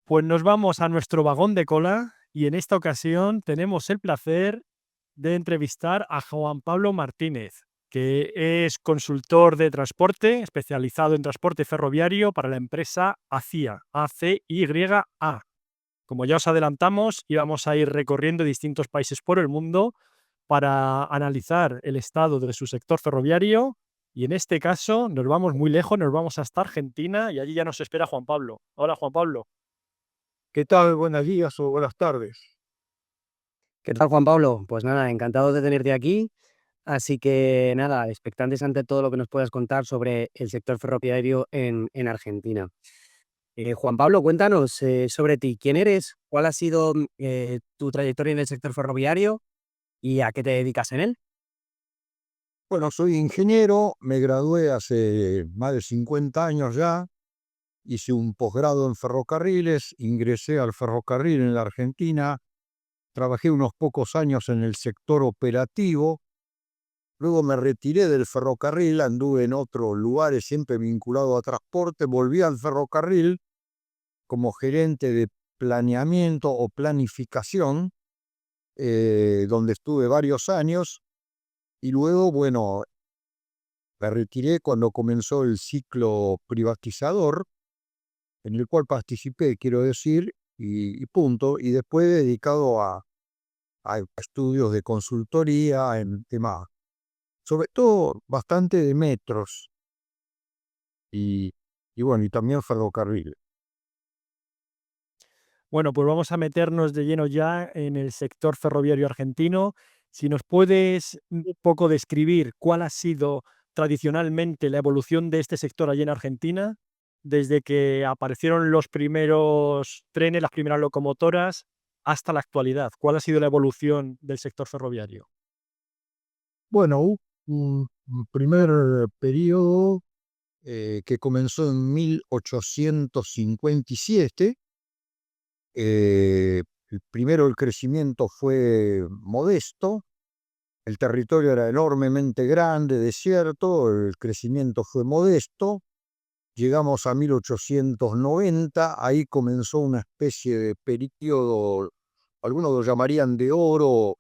Pues nos vamos a nuestro vagón de cola y en esta ocasión tenemos el placer de entrevistar a Juan Pablo Martínez, que es consultor de transporte, especializado en transporte ferroviario para la empresa ACIA, ACYA. Como ya os adelantamos, íbamos a ir recorriendo distintos países por el mundo para analizar el estado de su sector ferroviario y en este caso nos vamos muy lejos, nos vamos hasta Argentina y allí ya nos espera Juan Pablo. Hola Juan Pablo. ¿Qué tal? Buenos días o buenas tardes. ¿Qué tal, Juan Pablo? Pues nada, encantado de tenerte aquí. Así que nada, expectantes ante todo lo que nos puedas contar sobre el sector ferroviario en Argentina. Juan Pablo, cuéntanos sobre ti. ¿Quién eres? ¿Cuál ha sido tu trayectoria en el sector ferroviario y a qué te dedicas en él? Bueno, soy ingeniero, me gradué hace más de 50 años ya, hice un posgrado en ferrocarriles, ingresé al ferrocarril en la Argentina, trabajé unos pocos años en el sector operativo, luego me retiré del ferrocarril, anduve en otros lugares siempre vinculado a transporte, volví al ferrocarril como gerente de planeamiento o planificación, donde estuve varios años. Y luego, bueno, me retiré cuando comenzó el ciclo privatizador, en el cual participé, quiero decir, y punto. Y después dedicado a estudios de consultoría en temas, sobre todo bastante de metros y, y bueno, y también ferrocarril. Bueno, pues vamos a meternos de lleno ya en el sector ferroviario argentino. Si nos puedes un poco describir cuál ha sido tradicionalmente la evolución de este sector allí en Argentina, desde que aparecieron los primeros trenes, las primeras locomotoras, hasta la actualidad. ¿Cuál ha sido la evolución del sector ferroviario? Bueno, hubo un primer periodo que comenzó en 1857. Primero el crecimiento fue modesto, el territorio era enormemente grande, desierto, el crecimiento fue modesto. Llegamos a 1890, ahí comenzó una especie de periodo, algunos lo llamarían de oro,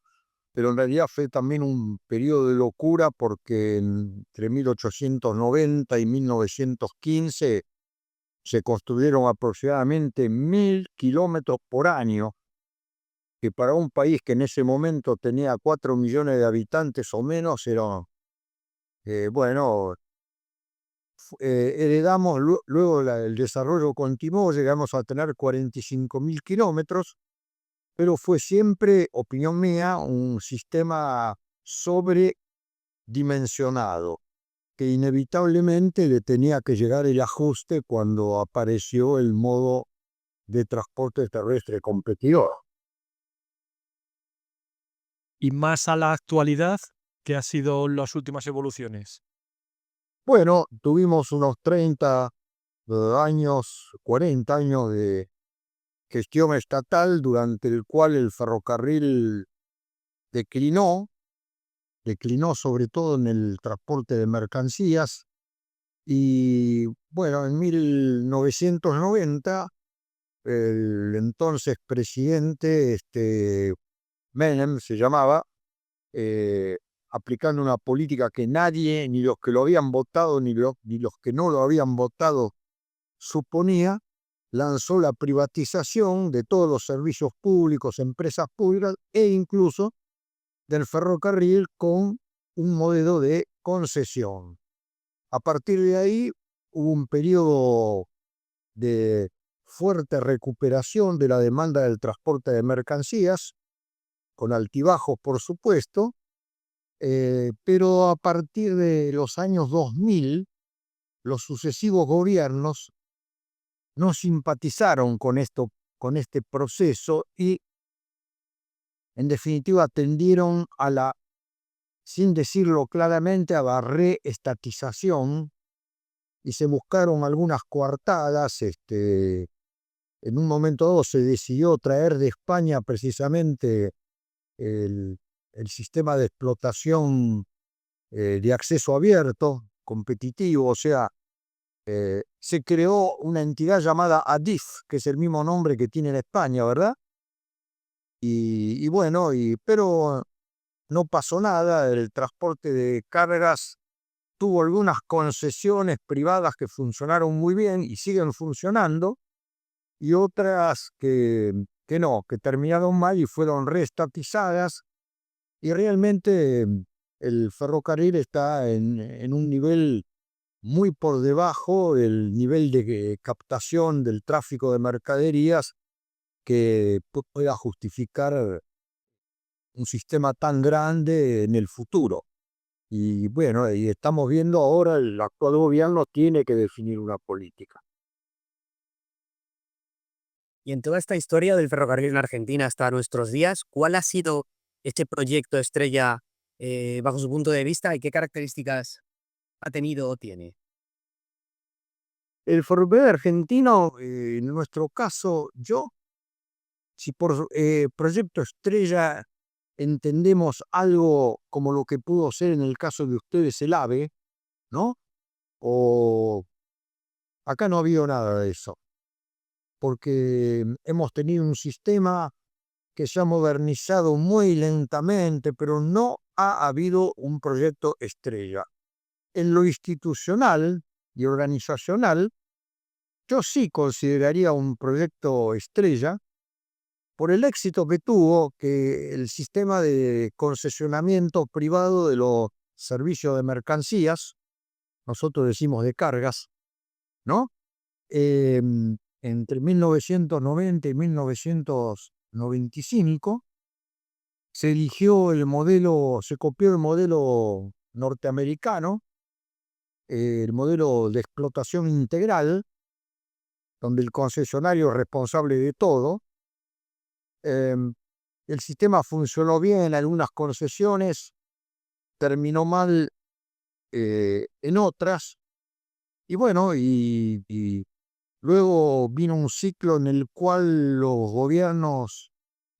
pero en realidad fue también un periodo de locura porque entre 1890 y 1915 se construyeron aproximadamente 1000 kilómetros por año, que para un país que en ese momento tenía 4 millones de habitantes o menos era, bueno, heredamos, luego el desarrollo continuó, llegamos a tener 45.000 kilómetros, pero fue siempre, opinión mía, un sistema sobredimensionado, que inevitablemente le tenía que llegar el ajuste cuando apareció el modo de transporte terrestre competidor. Y más a la actualidad, ¿qué han sido las últimas evoluciones? Bueno, tuvimos unos 30 años, 40 años de gestión estatal, durante el cual el ferrocarril declinó, declinó sobre todo en el transporte de mercancías. Y bueno, en 1990, el entonces presidente, Menem se llamaba, eh, aplicando una política que nadie, ni los que lo habían votado, ni los que no lo habían votado, suponía, lanzó la privatización de todos los servicios públicos, empresas públicas e incluso del ferrocarril con un modelo de concesión. A partir de ahí hubo un periodo de fuerte recuperación de la demanda del transporte de mercancías, con altibajos por supuesto, pero a partir de los años 2000, los sucesivos gobiernos no simpatizaron con esto, con este proceso y en definitiva tendieron a la, sin decirlo claramente, a la reestatización y se buscaron algunas coartadas. En un momento dado se decidió traer de España precisamente el, el sistema de explotación de acceso abierto, competitivo, o sea, se creó una entidad llamada ADIF, que es el mismo nombre que tiene en España, ¿verdad? Y bueno, pero no pasó nada, el transporte de cargas tuvo algunas concesiones privadas que funcionaron muy bien y siguen funcionando, y otras que no, que terminaron mal y fueron reestatizadas, y realmente el ferrocarril está en un nivel muy por debajo del nivel de captación del tráfico de mercaderías que pueda justificar un sistema tan grande en el futuro. Y bueno, y estamos viendo ahora, el actual gobierno tiene que definir una política. Y en toda esta historia del ferrocarril en Argentina hasta nuestros días, ¿cuál ha sido este proyecto estrella bajo su punto de vista y qué características ha tenido o tiene? El ferrocarril argentino, en nuestro caso, si por proyecto estrella entendemos algo como lo que pudo ser en el caso de ustedes el AVE, ¿no? O acá no ha habido nada de eso, porque hemos tenido un sistema que se ha modernizado muy lentamente, pero no ha habido un proyecto estrella. En lo institucional y organizacional, yo sí consideraría un proyecto estrella por el éxito que tuvo que el sistema de concesionamiento privado de los servicios de mercancías, nosotros decimos de cargas, ¿no? Entre 1990 y 1995 se copió el modelo norteamericano, el modelo de explotación integral, donde el concesionario es responsable de todo. Em, el sistema funcionó bien en algunas concesiones, terminó mal en otras, y bueno, y luego vino un ciclo en el cual los gobiernos,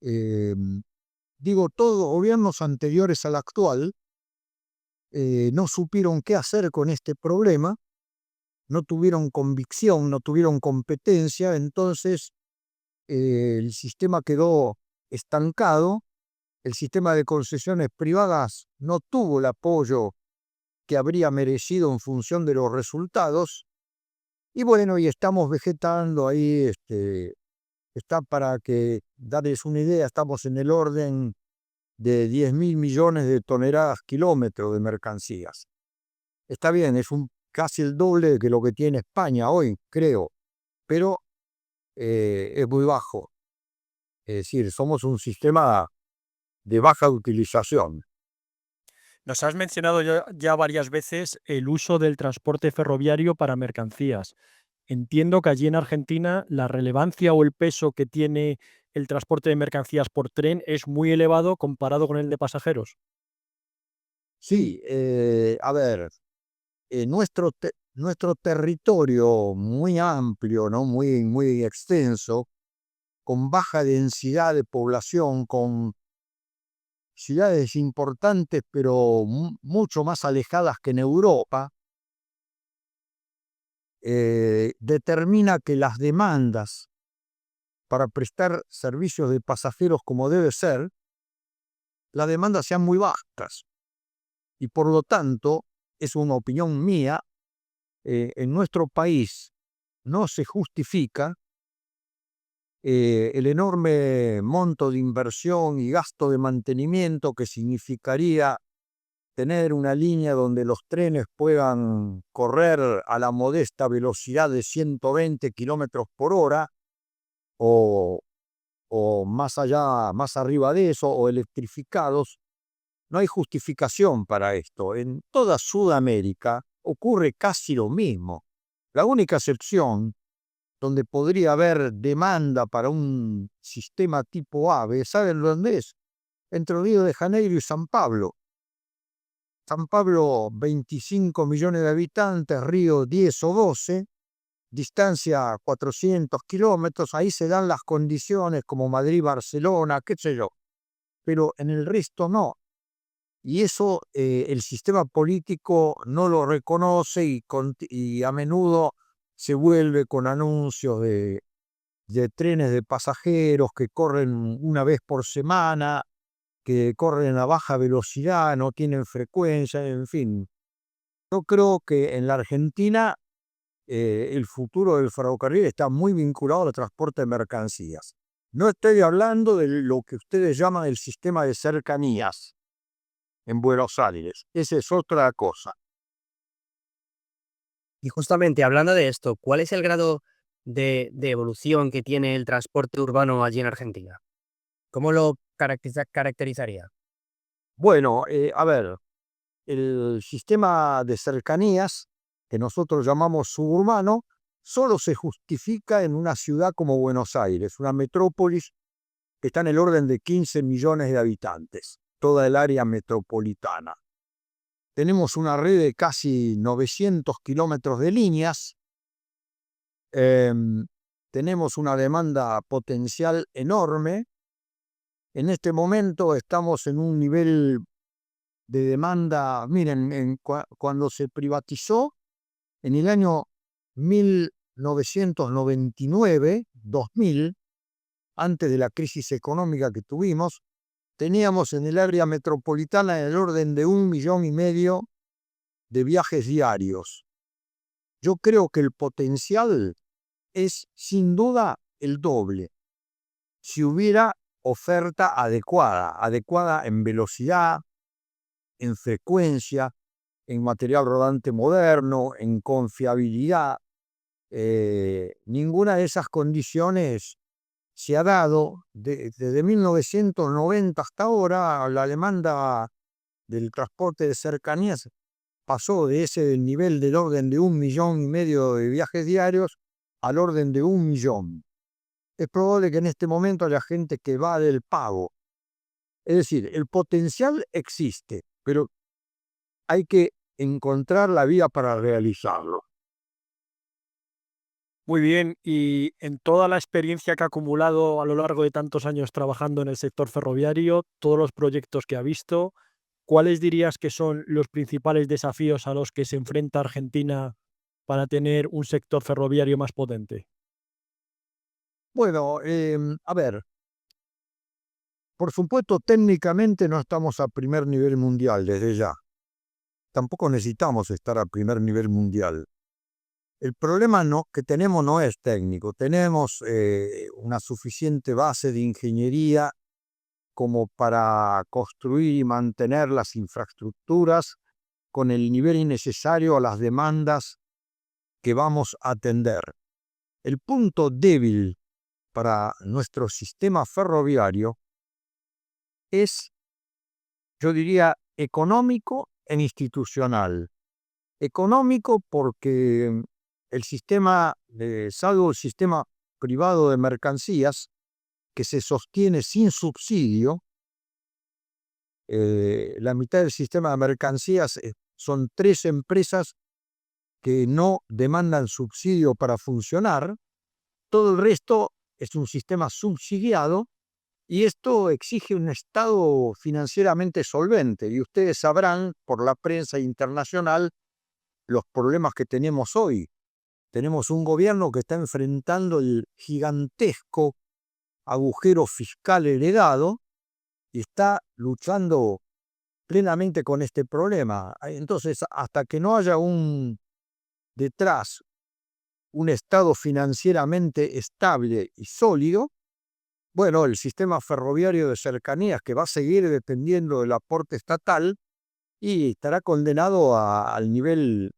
digo todos gobiernos anteriores al actual, no supieron qué hacer con este problema, no tuvieron convicción, no tuvieron competencia, entonces el sistema quedó estancado, el sistema de concesiones privadas no tuvo el apoyo que habría merecido en función de los resultados, y bueno, y estamos vegetando ahí, está para que darles una idea, estamos en el orden de 10.000 millones de toneladas kilómetros de mercancías. Está bien, es casi el doble de que lo que tiene España hoy, creo, pero es muy bajo. Es decir, somos un sistema de baja utilización. Nos has mencionado ya varias veces el uso del transporte ferroviario para mercancías. Entiendo que allí en Argentina la relevancia o el peso que tiene el transporte de mercancías por tren es muy elevado comparado con el de pasajeros. Sí, a ver, nuestro territorio muy amplio, ¿no? Muy extenso, con baja densidad de población, con ciudades importantes, pero mucho más alejadas que en Europa, determina que las demandas para prestar servicios de pasajeros como debe ser, las demandas sean muy vastas. Y por lo tanto, es una opinión mía, en nuestro país no se justifica el enorme monto de inversión y gasto de mantenimiento que significaría tener una línea donde los trenes puedan correr a la modesta velocidad de 120 kilómetros por hora o, o más allá, más arriba de eso, o electrificados. No hay justificación para esto. En toda Sudamérica ocurre casi lo mismo. La única excepción donde podría haber demanda para un sistema tipo AVE, ¿saben dónde es? Entre Río de Janeiro y San Pablo. San Pablo, 25 millones de habitantes, Río 10 o 12, distancia 400 kilómetros, ahí se dan las condiciones como Madrid, Barcelona, qué sé yo, pero en el resto no. y eso el sistema político no lo reconoce y a menudo se vuelve con anuncios de trenes de pasajeros que corren una vez por semana, que corren a baja velocidad, no tienen frecuencia, en fin. Yo creo que en la Argentina el futuro del ferrocarril está muy vinculado al transporte de mercancías. No estoy hablando de lo que ustedes llaman el sistema de cercanías en Buenos Aires. Esa es otra cosa. Y justamente hablando de esto, ¿cuál es el grado de evolución que tiene el transporte urbano allí en Argentina? ¿Cómo lo caracterizaría? Bueno, a ver, el sistema de cercanías, que nosotros llamamos suburbano, solo se justifica en una ciudad como Buenos Aires, una metrópolis que está en el orden de 15 millones de habitantes, toda el área metropolitana. Tenemos una red de casi 900 kilómetros de líneas, tenemos una demanda potencial enorme. En este momento estamos en un nivel de demanda, miren, cuando se privatizó, en el año 1999, 2000, antes de la crisis económica que tuvimos, teníamos en el área metropolitana el orden de 1,5 millones de viajes diarios. Yo creo que el potencial es sin duda el doble, si hubiera oferta adecuada en velocidad, en frecuencia, en material rodante moderno, en confiabilidad. Ninguna de esas condiciones se ha dado. Desde 1990 hasta ahora, la demanda del transporte de cercanías pasó de ese nivel del orden de 1,5 millones de viajes diarios al orden de 1 millón. Es probable que en este momento haya gente que va del pago. Es decir, el potencial existe, pero hay que encontrar la vía para realizarlo. Muy bien, y en toda la experiencia que ha acumulado a lo largo de tantos años trabajando en el sector ferroviario, todos los proyectos que ha visto, ¿cuáles dirías que son los principales desafíos a los que se enfrenta Argentina para tener un sector ferroviario más potente? Bueno, a ver, por supuesto, técnicamente no estamos a primer nivel mundial desde ya. Tampoco necesitamos estar a primer nivel mundial. El problema que tenemos no es técnico, tenemos una suficiente base de ingeniería como para construir y mantener las infraestructuras con el nivel necesario a las demandas que vamos a atender. El punto débil para nuestro sistema ferroviario es, yo diría, económico e institucional. Económico porque el sistema, salvo el sistema privado de mercancías, que se sostiene sin subsidio, la mitad del sistema de mercancías son 3 empresas que no demandan subsidio para funcionar, todo el resto es un sistema subsidiado y esto exige un Estado financieramente solvente. Y ustedes sabrán por la prensa internacional los problemas que tenemos hoy. Tenemos un gobierno que está enfrentando el gigantesco agujero fiscal heredado y está luchando plenamente con este problema. Entonces, hasta que no haya detrás un Estado financieramente estable y sólido, bueno, el sistema ferroviario de cercanías, que va a seguir dependiendo del aporte estatal, y estará condenado al nivel,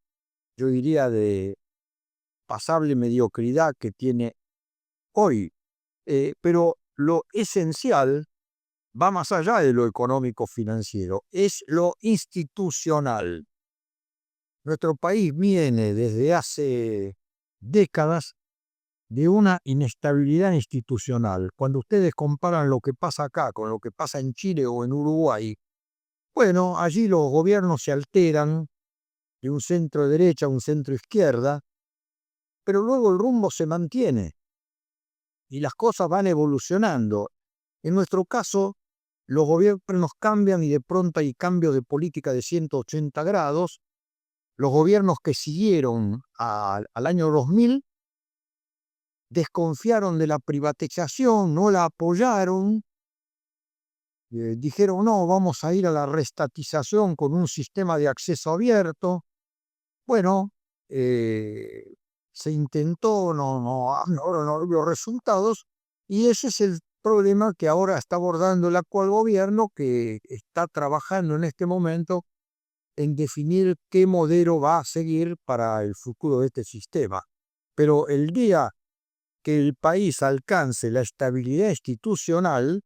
yo diría, de pasable mediocridad que tiene hoy. Pero lo esencial va más allá de lo económico-financiero, es lo institucional. Nuestro país viene desde hace décadas de una inestabilidad institucional. Cuando ustedes comparan lo que pasa acá con lo que pasa en Chile o en Uruguay, bueno, allí los gobiernos se alteran de un centro derecha a un centro izquierda, pero luego el rumbo se mantiene y las cosas van evolucionando. En nuestro caso, los gobiernos cambian y de pronto hay cambio de política de 180 grados. Los gobiernos que siguieron al año 2000 desconfiaron de la privatización, no la apoyaron, dijeron no, vamos a ir a la reestatización con un sistema de acceso abierto. Bueno, se intentó, ahora no hubo resultados, y ese es el problema que ahora está abordando el actual gobierno, que está trabajando en este momento en definir qué modelo va a seguir para el futuro de este sistema. Pero el día que el país alcance la estabilidad institucional,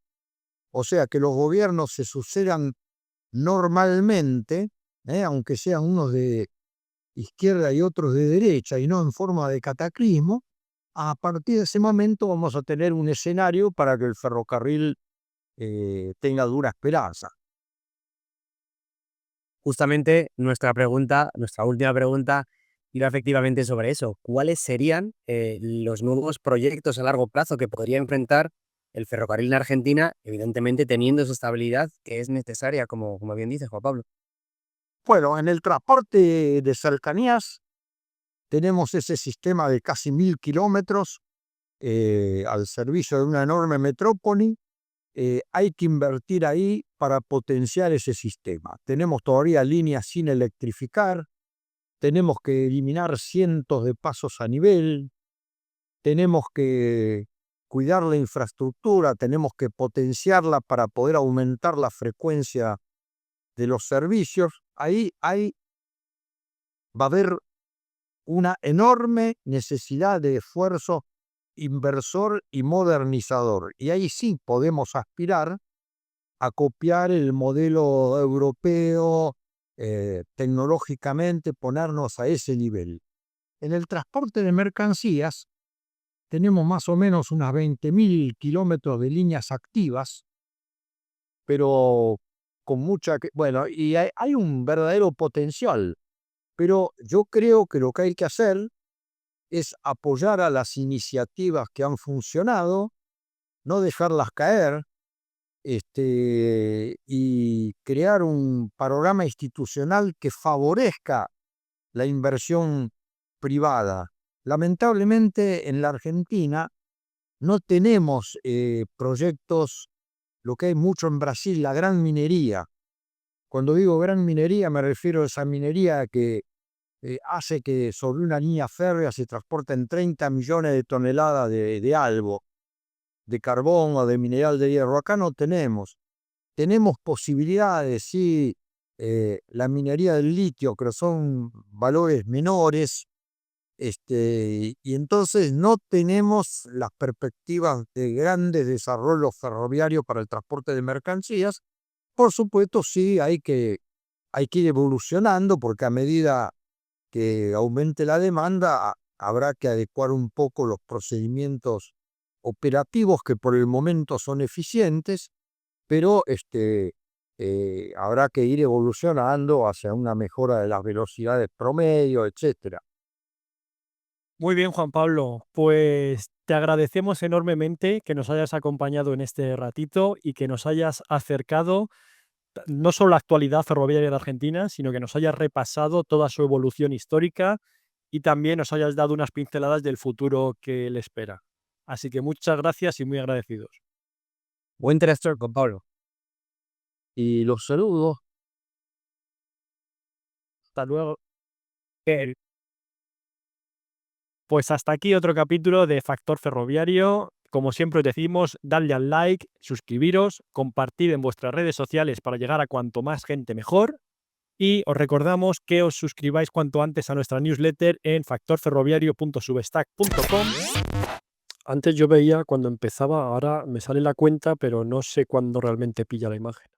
o sea, que los gobiernos se sucedan normalmente, aunque sean unos de izquierda y otros de derecha y no en forma de cataclismo, a partir de ese momento vamos a tener un escenario para que el ferrocarril tenga dura esperanza. Justamente nuestra última pregunta, iba efectivamente sobre eso. ¿Cuáles serían los nuevos proyectos a largo plazo que podría enfrentar el ferrocarril en Argentina, evidentemente teniendo esa estabilidad que es necesaria, como bien dice Juan Pablo? Bueno, en el transporte de cercanías tenemos ese sistema de casi 1000 kilómetros al servicio de una enorme metrópoli. Hay que invertir ahí para potenciar ese sistema. Tenemos todavía líneas sin electrificar, tenemos que eliminar cientos de pasos a nivel, tenemos que cuidar la infraestructura, tenemos que potenciarla para poder aumentar la frecuencia de los servicios. Ahí va a haber una enorme necesidad de esfuerzo inversor y modernizador. Y ahí sí podemos aspirar a copiar el modelo europeo, tecnológicamente ponernos a ese nivel. En el transporte de mercancías tenemos más o menos unas 20.000 kilómetros de líneas activas, pero con mucha... Bueno, y hay un verdadero potencial, pero yo creo que lo que hay que hacer es apoyar a las iniciativas que han funcionado, no dejarlas caer, y crear un panorama institucional que favorezca la inversión privada. Lamentablemente en la Argentina no tenemos proyectos, lo que hay mucho en Brasil, la gran minería. Cuando digo gran minería me refiero a esa minería que hace que sobre una línea férrea se transporten 30 millones de toneladas de algo, de carbón o de mineral de hierro. Acá no tenemos. Tenemos posibilidades, sí, la minería del litio, pero son valores menores, y entonces no tenemos las perspectivas de grandes desarrollos ferroviarios para el transporte de mercancías. Por supuesto, sí, hay que ir evolucionando, porque a medida que aumente la demanda, habrá que adecuar un poco los procedimientos operativos que por el momento son eficientes, pero habrá que ir evolucionando hacia una mejora de las velocidades promedio, etcétera. Muy bien, Juan Pablo. Pues te agradecemos enormemente que nos hayas acompañado en este ratito y que nos hayas acercado no solo la actualidad ferroviaria de Argentina, sino que nos hayas repasado toda su evolución histórica y también nos hayas dado unas pinceladas del futuro que le espera. Así que muchas gracias y muy agradecidos. Buen terrestre, Juan Pablo. Y los saludos. Hasta luego. Pues hasta aquí otro capítulo de Factor Ferroviario. Como siempre os decimos, dadle al like, suscribiros, compartir en vuestras redes sociales para llegar a cuanto más gente mejor. Y os recordamos que os suscribáis cuanto antes a nuestra newsletter en factorferroviario.substack.com. Antes yo veía cuando empezaba, ahora me sale la cuenta, pero no sé cuándo realmente pilla la imagen.